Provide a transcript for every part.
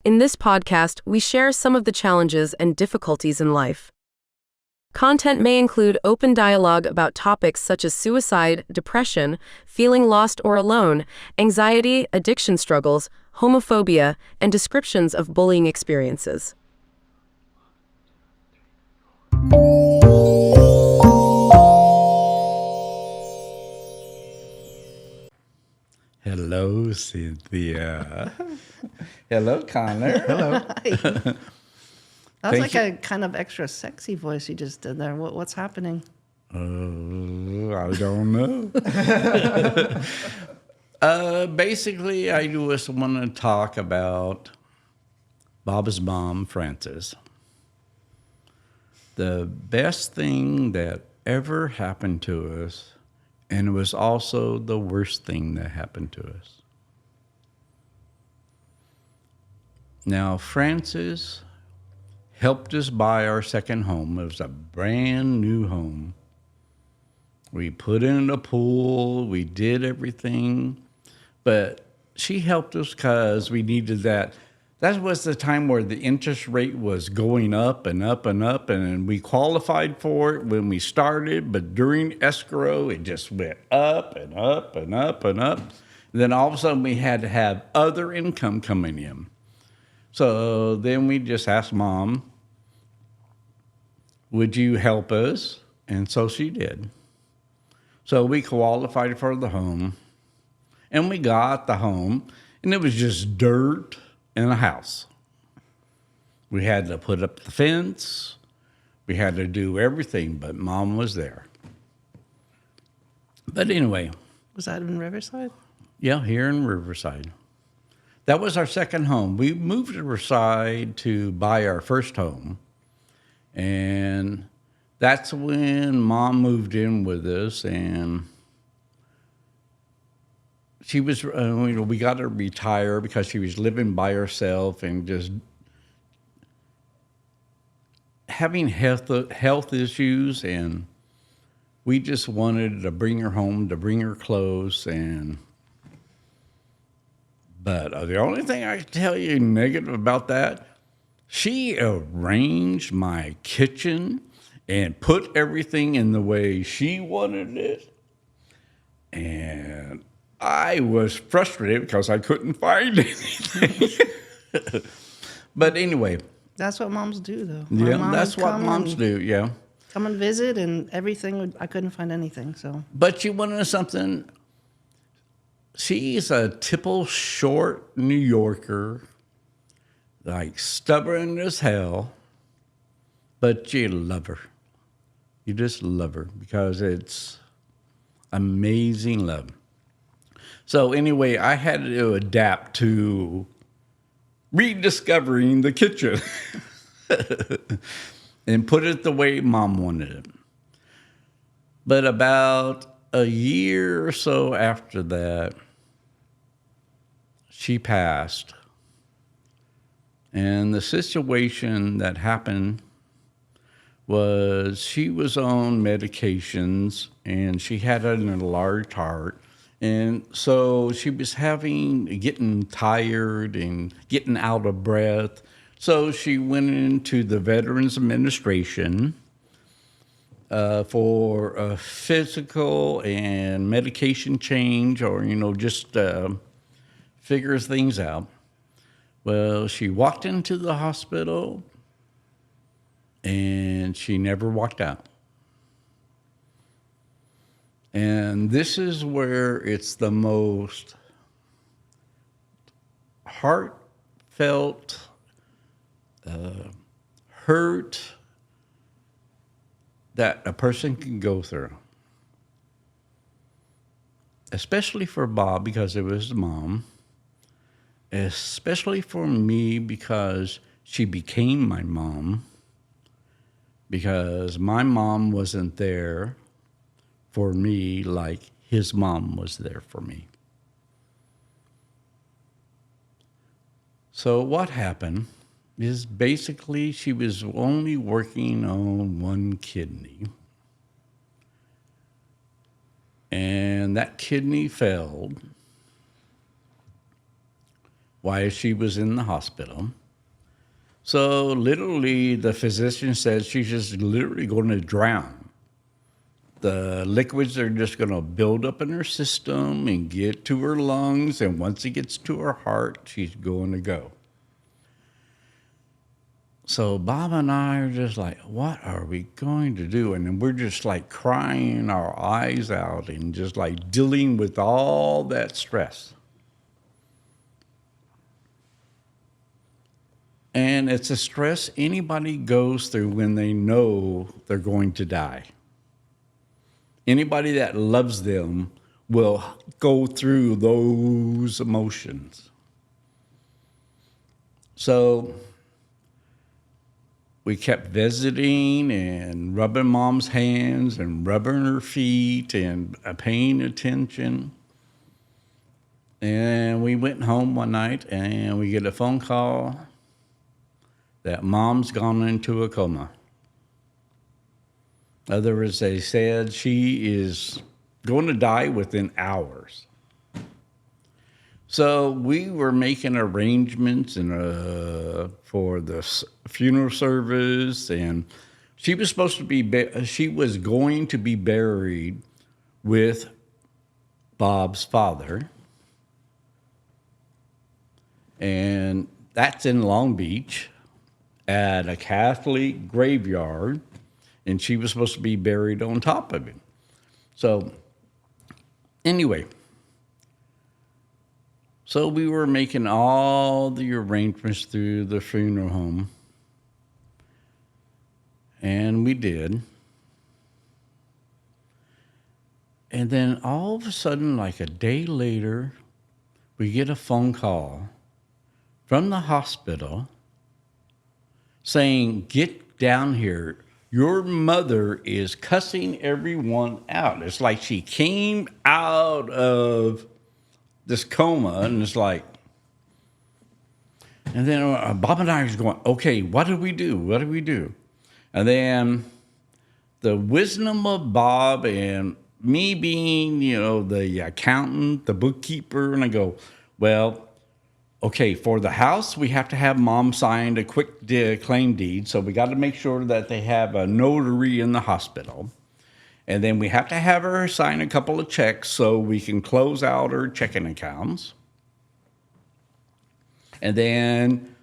In this podcast, we share some of the challenges and difficulties in life. Content may include open dialogue about topics such as suicide, depression, feeling lost or alone, anxiety, addiction struggles, homophobia, and descriptions of bullying experiences. Hello, Cynthia. Hello, Connor. Hello. That was Thank like a kind of extra sexy voice you just did there. What's happening? I don't know. Basically, I just want to talk about Bob's mom, Frances. The best thing that ever happened to us, and it was also the worst thing that happened to us. Now, Frances helped us buy our second home. It was a brand new home. We put in a pool, we did everything, but she helped us because we needed that. That was the time where the interest rate was going up and up and up, and we qualified for it when we started, but during escrow, it just went up and up and up and up. And then all of a sudden, we had to have other income coming in. So then we just asked Mom, would you help us? And so she did. So we qualified for the home, and we got the home, and it was just dirt and a house. We had to put up the fence. We had to do everything, but Mom was there. But anyway. Was that in Riverside? Yeah, here in Riverside. That was our second home. We moved to Riverside to buy our first home. And that's when Mom moved in with us, and she was, we got her to retire because she was living by herself and just having health issues, and we just wanted to bring her home, to bring her close, but the only thing I can tell you negative about that, she arranged my kitchen and put everything in the way she wanted it. And I was frustrated because I couldn't find anything. But anyway. That's what moms do, though. Yeah, that's what moms do, yeah. Come and visit, and everything, I couldn't find anything, so. But you want to know something? She's a typical short New Yorker, like stubborn as hell, but you love her. You just love her because it's amazing love. So anyway, I had to adapt to rediscovering the kitchen and put it the way Mom wanted it. But about a year or so after that, she passed. And the situation that happened was she was on medications, and she had an enlarged heart. And so she was getting tired and getting out of breath. So she went into the Veterans Administration for a physical and medication change, or, just figures things out. Well, she walked into the hospital, and she never walked out. And this is where it's the most heartfelt, hurt that a person can go through. Especially for Bob, because it was his mom. Especially for me, because she became my mom. Because my mom wasn't there for me like his mom was there for me. So what happened is basically she was only working on one kidney. And that kidney failed. while she was in the hospital. So literally, the physician said she's just literally going to drown. The liquids are just going to build up in her system and get to her lungs. And once it gets to her heart, she's going to go. So Bob and I are just like, what are we going to do? And then we're just like crying our eyes out and just like dealing with all that stress. And it's a stress anybody goes through when they know they're going to die. Anybody that loves them will go through those emotions. So we kept visiting and rubbing Mom's hands and rubbing her feet and paying attention. And we went home one night and we get a phone call that Mom's gone into a coma. In other words, they said she is going to die within hours. So we were making arrangements for the funeral service, and she was supposed to be. She was going to be buried with Bob's father, and that's in Long Beach at a Catholic graveyard, and she was supposed to be buried on top of him. So anyway. So we were making all the arrangements through the funeral home, and we did. And then all of a sudden, like a day later, we get a phone call from the hospital saying, get down here. Your mother is cussing everyone out. It's like she came out of this coma, and it's like, and then Bob and I was going, okay, what do we do? What do we do? And then the wisdom of Bob and me being, the accountant, the bookkeeper, and I go, well, okay, for the house, we have to have Mom sign a quick claim deed, so we got to make sure that they have a notary in the hospital. And then we have to have her sign a couple of checks so we can close out her checking accounts. And then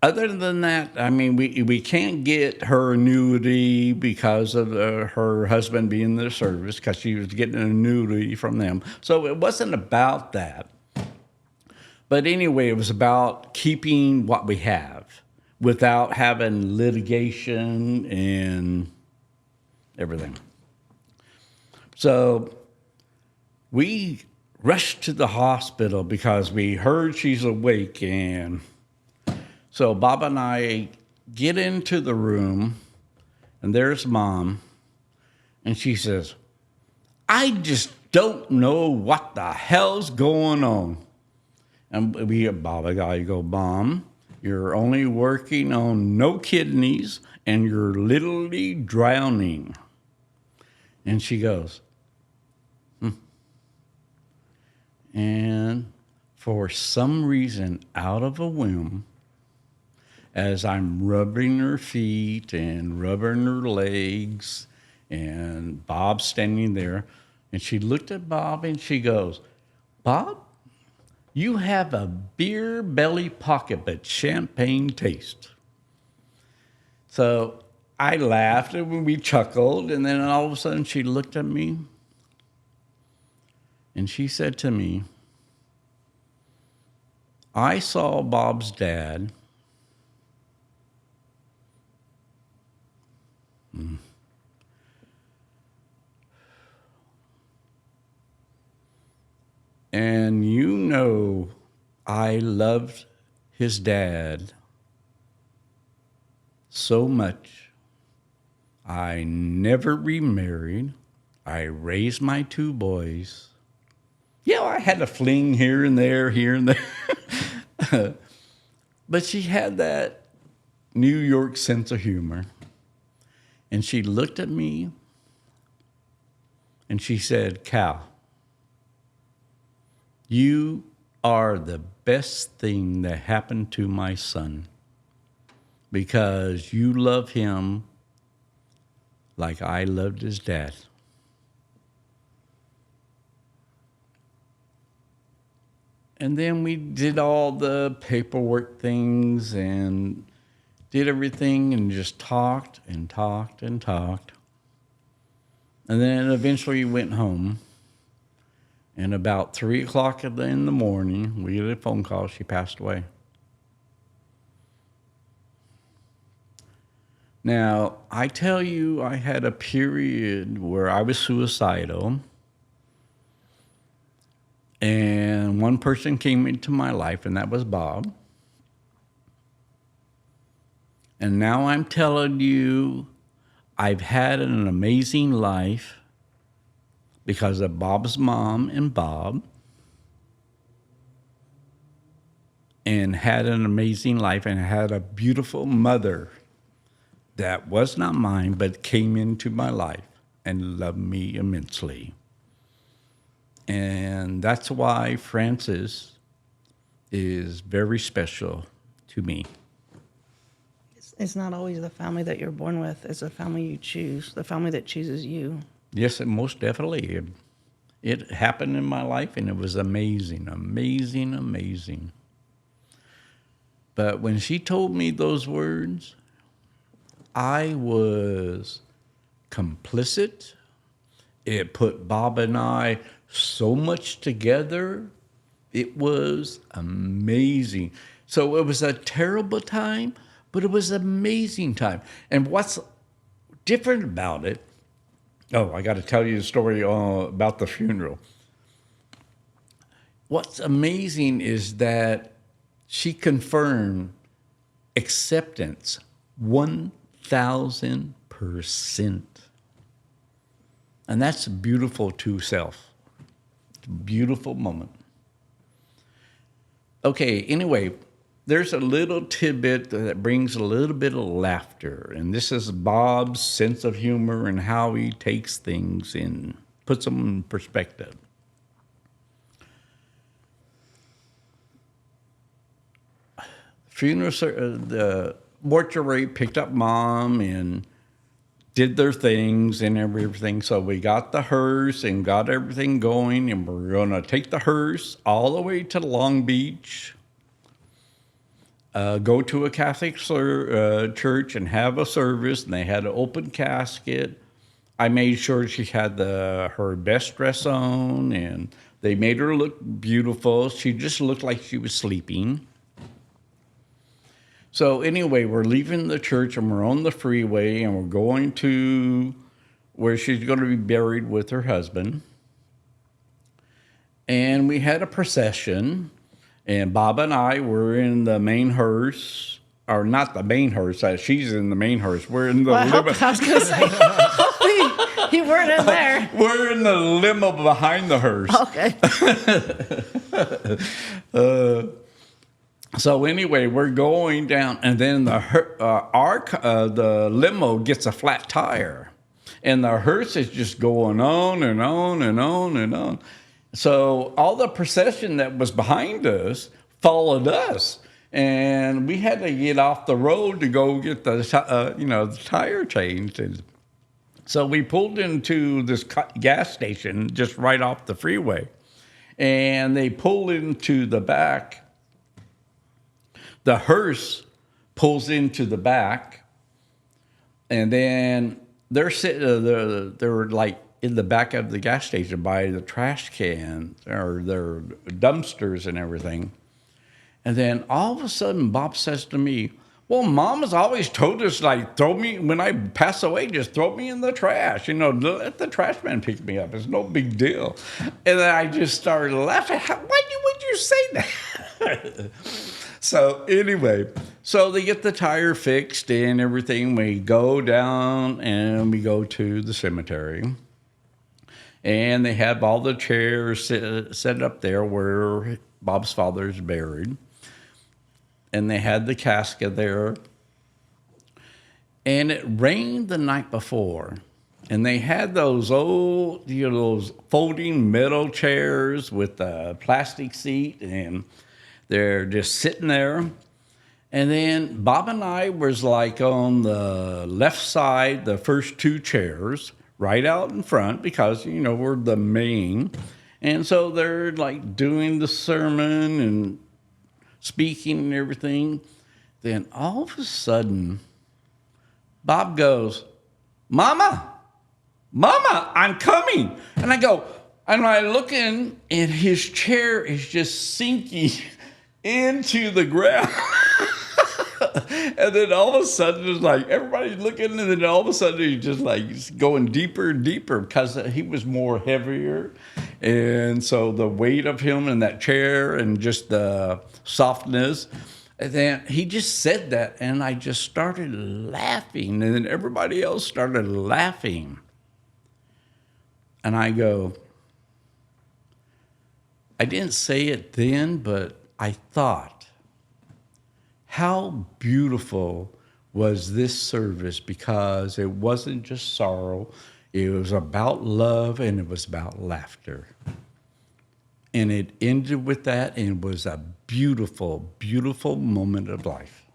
other than that, I mean, we can't get her annuity because of her husband being in the service, because she was getting an annuity from them. So it wasn't about that. But anyway, it was about keeping what we have without having litigation and everything. So we rushed to the hospital because we heard she's awake. And so Bob and I get into the room, and there's Mom. And she says, I just don't know what the hell's going on. And Bob and I go, Mom, you're only working on no kidneys, and you're literally drowning. And she goes, And for some reason, out of a whim, as I'm rubbing her feet and rubbing her legs, and Bob's standing there, and she looked at Bob and she goes, Bob, you have a beer belly pocket, but champagne taste. So I laughed and we chuckled, and then all of a sudden she looked at me and she said to me, I saw Bob's dad and I loved his dad so much. I never remarried. I raised my 2 boys. Yeah, I had a fling here and there. But she had that New York sense of humor. And she looked at me and she said, Cal, you are the best thing that happened to my son because you love him like I loved his dad. And then we did all the paperwork things and did everything and just talked and talked and talked. And then eventually we went home. And about 3 o'clock in the morning, we get a phone call. She passed away. Now, I tell you, I had a period where I was suicidal. And one person came into my life, and that was Bob. And now I'm telling you, I've had an amazing life because of Bob's mom and Bob, and had an amazing life and had a beautiful mother that was not mine, but came into my life and loved me immensely. And that's why Francis is very special to me. It's not always the family that you're born with. It's the family you choose, the family that chooses you. Yes, and most definitely. It happened in my life, and it was amazing, amazing, amazing. But when she told me those words, I was complicit. It put Bob and I so much together. It was amazing. So it was a terrible time, but it was an amazing time. And what's different about it, I got to tell you the story about the funeral. What's amazing is that she confirmed acceptance 1,000%. And that's beautiful to self. It's a beautiful moment. Okay, anyway, there's a little tidbit that brings a little bit of laughter. And this is Bob's sense of humor and how he takes things and puts them in perspective. The mortuary picked up Mom and did their things and everything. So we got the hearse and got everything going, and we're going to take the hearse all the way to Long Beach, go to a Catholic church and have a service, and they had an open casket. I made sure she had her best dress on, and they made her look beautiful. She just looked like she was sleeping. So anyway, we're leaving the church and we're on the freeway and we're going to where she's going to be buried with her husband. And we had a procession, and Bob and I were in the main hearse, or not the main hearse, she's in the main hearse. We're in the limo. I was going to say, hopefully you weren't in there. We're in the limo behind the hearse. Okay. So anyway, we're going down, and then the limo gets a flat tire, and the hearse is just going on and on and on and on. So all the procession that was behind us followed us, and we had to get off the road to go get the tire changed. And so we pulled into this gas station just right off the freeway, and they pulled into the back. The hearse pulls into the back, and then they're sitting. They're like in the back of the gas station by the trash cans or their dumpsters and everything. And then all of a sudden, Bob says to me, "Well, Mom has always told us, like, throw me when I pass away, just throw me in the trash. Let the trash man pick me up. It's no big deal." And then I just started laughing. Why would you say that? So anyway, so they get the tire fixed and everything. We go down and we go to the cemetery. And they have all the chairs set up there where Bob's father is buried. And they had the casket there. And it rained the night before. And they had those old, those folding metal chairs with a plastic seat, and they're just sitting there. And then Bob and I was like on the left side, the first two chairs, right out in front, because, we're the main. And so they're like doing the sermon and speaking and everything. Then all of a sudden, Bob goes, Mama, I'm coming. And I look in, and his chair is just sinking into the ground. And then all of a sudden, it's like everybody's looking, and then all of a sudden, he's just like going deeper and deeper because he was more heavier. And so the weight of him in that chair and just the softness. And then he just said that, and I just started laughing, and then everybody else started laughing. And I go, I didn't say it then, but I thought, how beautiful was this service, because it wasn't just sorrow, it was about love, and it was about laughter. And it ended with that, and it was a beautiful, beautiful moment of life.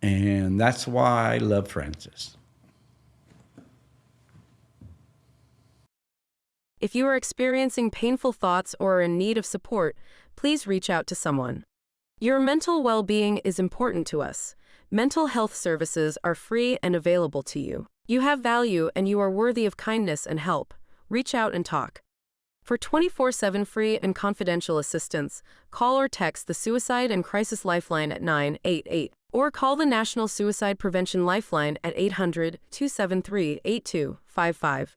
And that's why I love Francis. If you are experiencing painful thoughts or are in need of support, please reach out to someone. Your mental well-being is important to us. Mental health services are free and available to you. You have value, and you are worthy of kindness and help. Reach out and talk. For 24/7 free and confidential assistance, call or text the Suicide and Crisis Lifeline at 988, or call the National Suicide Prevention Lifeline at 800-273-8255.